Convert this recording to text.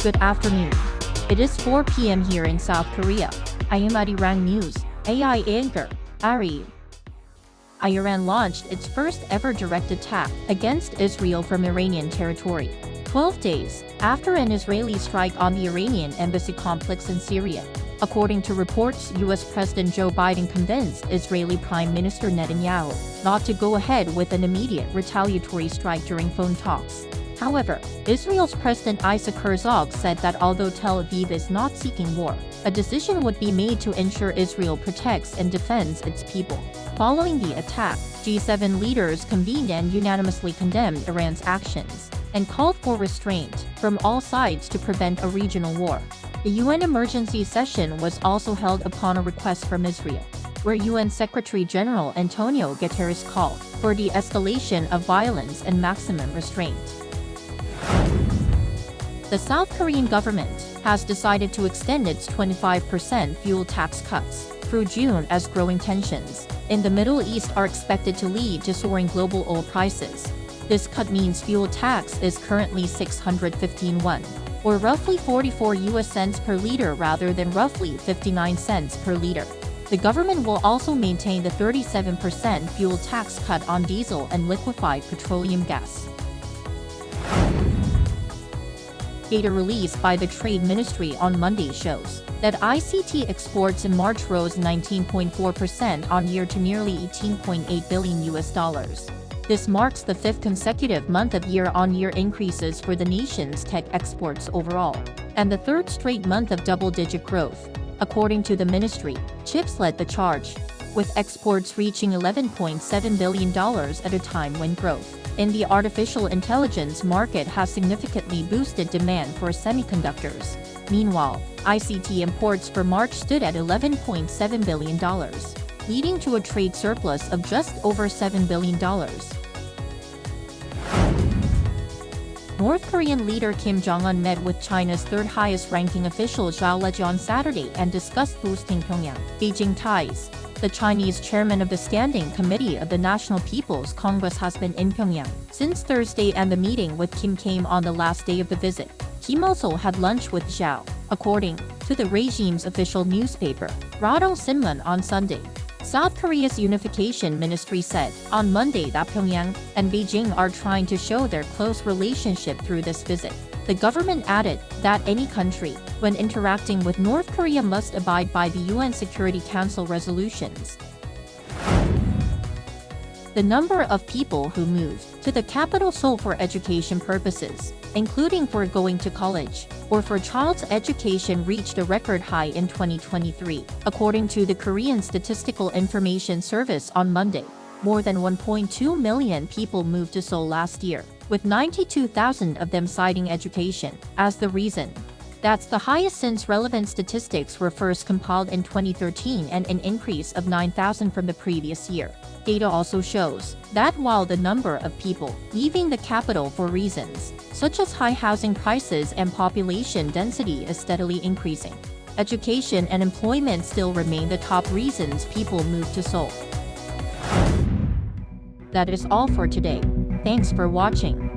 Good afternoon. It is 4 p.m. here in South Korea. I am Arirang News, AI anchor, Ari. Iran launched its first ever direct attack against Israel from Iranian territory, 12 days after an Israeli strike on the Iranian embassy complex in Syria. According to reports, U.S. President Joe Biden convinced Israeli Prime Minister Netanyahu not to go ahead with an immediate retaliatory strike during phone talks. However, Israel's President Isaac Herzog said that although Tel Aviv is not seeking war, a decision would be made to ensure Israel protects and defends its people. Following the attack, G7 leaders convened and unanimously condemned Iran's actions and called for restraint from all sides to prevent a regional war. The UN emergency session was also held upon a request from Israel, where UN Secretary-General Antonio Guterres called for de-escalation of violence and maximum restraint. The South Korean government has decided to extend its 25% fuel tax cuts through June as growing tensions in the Middle East are expected to lead to soaring global oil prices. This cut means fuel tax is currently 615 won, or roughly 44 US cents per liter rather than roughly 59 cents per liter. The government will also maintain the 37% fuel tax cut on diesel and liquefied petroleum gas. Data released by the Trade Ministry on Monday shows that ICT exports in March rose 19.4% on year to nearly $18.8 billion. This marks the fifth consecutive month of year-on-year increases for the nation's tech exports overall, and the third straight month of double-digit growth. According to the ministry, chips led the charge, with exports reaching $11.7 billion at a time when growth in the artificial intelligence market has significantly boosted demand for semiconductors. Meanwhile, ICT imports for March stood at $11.7 billion, leading to a trade surplus of just over $7 billion. North Korean leader Kim Jong-un met with China's third highest-ranking official Zhao Leji on Saturday and discussed boosting Pyongyang-Beijing ties. The Chinese chairman of the Standing Committee of the National People's Congress has been in Pyongyang since Thursday, and the meeting with Kim came on the last day of the visit. Kim also had lunch with Zhao, according to the regime's official newspaper, Radong Sinmun, on Sunday. South Korea's Unification Ministry said on Monday that Pyongyang and Beijing are trying to show their close relationship through this visit. The government added that any country, when interacting with North Korea, must abide by the UN Security Council resolutions. The number of people who moved to the capital Seoul for education purposes, including for going to college or for child's education, reached a record high in 2023, according to the Korean Statistical Information Service on Monday. More than 1.2 million people moved to Seoul last year, with 92,000 of them citing education as the reason. That's the highest since relevant statistics were first compiled in 2013 and an increase of 9,000 from the previous year. Data also shows that while the number of people leaving the capital for reasons such as high housing prices and population density is steadily increasing, education and employment still remain the top reasons people move to Seoul. That is all for today. Thanks for watching.